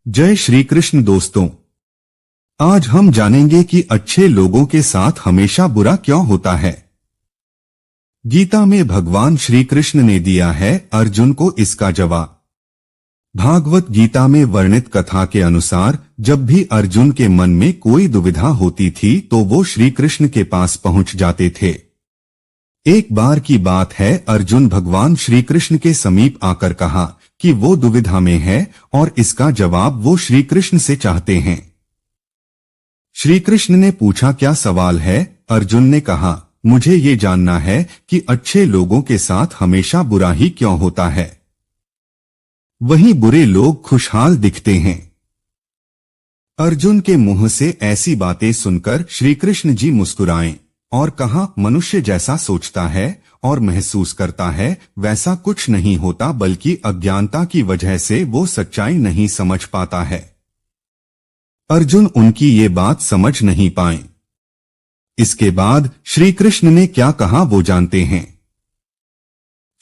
जय श्री कृष्ण दोस्तों। आज हम जानेंगे कि अच्छे लोगों के साथ हमेशा बुरा क्यों होता है। गीता में भगवान श्री कृष्ण ने दिया है अर्जुन को इसका जवाब। भागवत गीता में वर्णित कथा के अनुसार जब भी अर्जुन के मन में कोई दुविधा होती थी तो वो श्री कृष्ण के पास पहुंच जाते थे। एक बार की बात है, अर्जुन भगवान श्री कृष्ण के समीप आकर कहा कि वो दुविधा में है और इसका जवाब वो श्री कृष्ण से चाहते हैं। श्री कृष्ण ने पूछा, क्या सवाल है? अर्जुन ने कहा, मुझे ये जानना है कि अच्छे लोगों के साथ हमेशा बुरा ही क्यों होता है, वहीं बुरे लोग खुशहाल दिखते हैं। अर्जुन के मुंह से ऐसी बातें सुनकर श्री कृष्ण जी मुस्कुराए और कहा, मनुष्य जैसा सोचता है और महसूस करता है वैसा कुछ नहीं होता, बल्कि अज्ञानता की वजह से वो सच्चाई नहीं समझ पाता है। अर्जुन उनकी ये बात समझ नहीं पाए। इसके बाद श्री कृष्ण ने क्या कहा वो जानते हैं।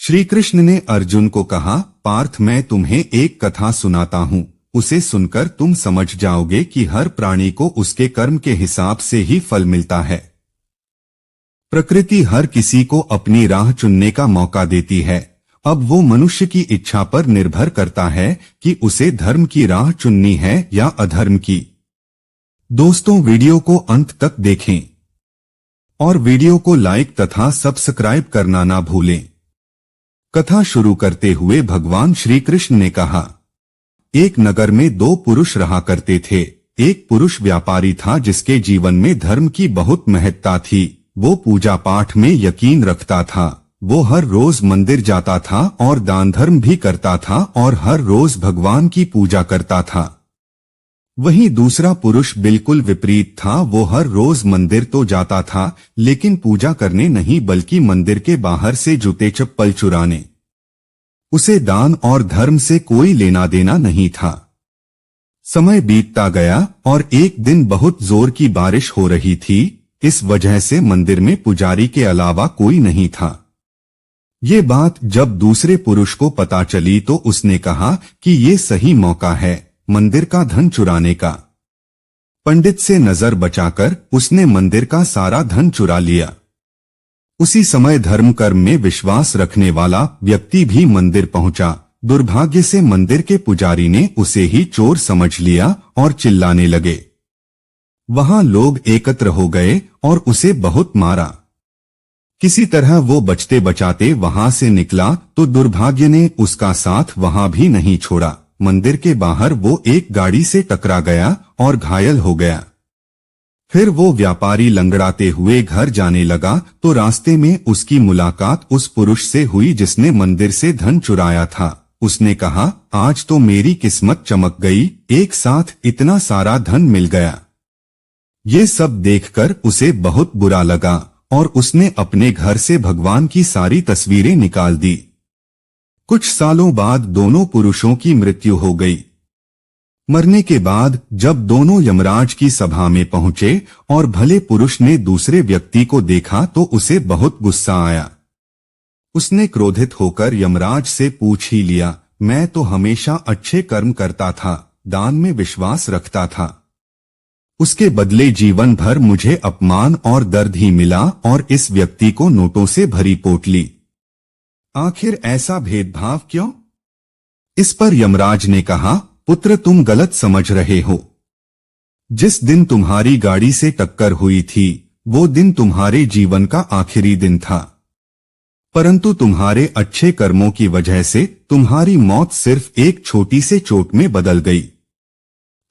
श्री कृष्ण ने अर्जुन को कहा, पार्थ, मैं तुम्हें एक कथा सुनाता हूँ, उसे सुनकर तुम समझ जाओगे कि हर प्राणी को उसके कर्म के हिसाब से ही फल मिलता है। प्रकृति हर किसी को अपनी राह चुनने का मौका देती है। अब वो मनुष्य की इच्छा पर निर्भर करता है कि उसे धर्म की राह चुननी है या अधर्म की। दोस्तों, वीडियो को अंत तक देखें और वीडियो को लाइक तथा सब्सक्राइब करना ना भूलें। कथा शुरू करते हुए भगवान श्री कृष्ण ने कहा, एक नगर में दो पुरुष रहा करते थे। एक पुरुष व्यापारी था जिसके जीवन में धर्म की बहुत महत्ता थी। वो पूजा पाठ में यकीन रखता था। वो हर रोज मंदिर जाता था और दान धर्म भी करता था और हर रोज भगवान की पूजा करता था। वहीं दूसरा पुरुष बिल्कुल विपरीत था। वो हर रोज मंदिर तो जाता था लेकिन पूजा करने नहीं, बल्कि मंदिर के बाहर से जूते चप्पल चुराने। उसे दान और धर्म से कोई लेना देना नहीं था। समय बीतता गया और एक दिन बहुत जोर की बारिश हो रही थी। इस वजह से मंदिर में पुजारी के अलावा कोई नहीं था। ये बात जब दूसरे पुरुष को पता चली तो उसने कहा कि ये सही मौका है मंदिर का धन चुराने का। पंडित से नजर बचाकर उसने मंदिर का सारा धन चुरा लिया। उसी समय धर्म कर्म में विश्वास रखने वाला व्यक्ति भी मंदिर पहुंचा। दुर्भाग्य से मंदिर के पुजारी ने उसे ही चोर समझ लिया और चिल्लाने लगे। वहां लोग एकत्र हो गए और उसे बहुत मारा। किसी तरह वो बचते बचाते वहां से निकला तो दुर्भाग्य ने उसका साथ वहां भी नहीं छोड़ा। मंदिर के बाहर वो एक गाड़ी से टकरा गया और घायल हो गया। फिर वो व्यापारी लंगड़ाते हुए घर जाने लगा तो रास्ते में उसकी मुलाकात उस पुरुष से हुई जिसने मंदिर से धन चुराया था। उसने कहा, आज तो मेरी किस्मत चमक गई, एक साथ इतना सारा धन मिल गया। ये सब देखकर उसे बहुत बुरा लगा और उसने अपने घर से भगवान की सारी तस्वीरें निकाल दी। कुछ सालों बाद दोनों पुरुषों की मृत्यु हो गई। मरने के बाद जब दोनों यमराज की सभा में पहुंचे और भले पुरुष ने दूसरे व्यक्ति को देखा तो उसे बहुत गुस्सा आया। उसने क्रोधित होकर यमराज से पूछ ही लिया, मैं तो हमेशा अच्छे कर्म करता था, दान में विश्वास रखता था, उसके बदले जीवन भर मुझे अपमान और दर्द ही मिला और इस व्यक्ति को नोटों से भरी पोटली। आखिर ऐसा भेदभाव क्यों? इस पर यमराज ने कहा, पुत्र, तुम गलत समझ रहे हो। जिस दिन तुम्हारी गाड़ी से टक्कर हुई थी वो दिन तुम्हारे जीवन का आखिरी दिन था, परंतु तुम्हारे अच्छे कर्मों की वजह से तुम्हारी मौत सिर्फ एक छोटी से चोट में बदल गई।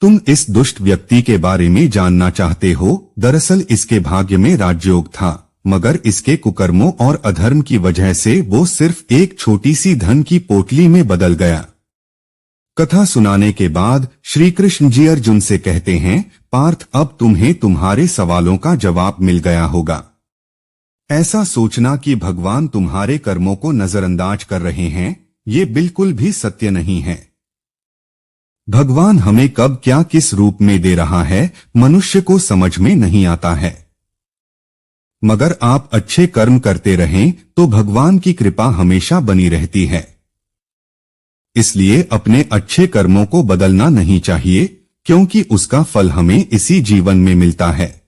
तुम इस दुष्ट व्यक्ति के बारे में जानना चाहते हो। दरअसल इसके भाग्य में राजयोग था, मगर इसके कुकर्मों और अधर्म की वजह से वो सिर्फ एक छोटी सी धन की पोटली में बदल गया। कथा सुनाने के बाद श्री कृष्ण जी अर्जुन से कहते हैं, पार्थ, अब तुम्हें तुम्हारे सवालों का जवाब मिल गया होगा। ऐसा सोचना कि भगवान तुम्हारे कर्मों को नजरअंदाज कर रहे हैं, ये बिल्कुल भी सत्य नहीं है। भगवान हमें कब क्या किस रूप में दे रहा है मनुष्य को समझ में नहीं आता है। मगर आप अच्छे कर्म करते रहें तो भगवान की कृपा हमेशा बनी रहती है। इसलिए अपने अच्छे कर्मों को बदलना नहीं चाहिए, क्योंकि उसका फल हमें इसी जीवन में मिलता है।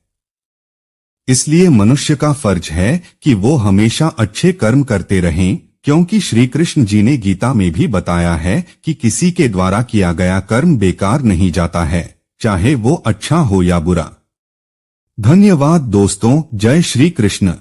इसलिए मनुष्य का फर्ज है कि वो हमेशा अच्छे कर्म करते रहें, क्योंकि श्री कृष्ण जी ने गीता में भी बताया है कि किसी के द्वारा किया गया कर्म बेकार नहीं जाता है, चाहे वो अच्छा हो या बुरा। धन्यवाद दोस्तों, जय श्री कृष्ण।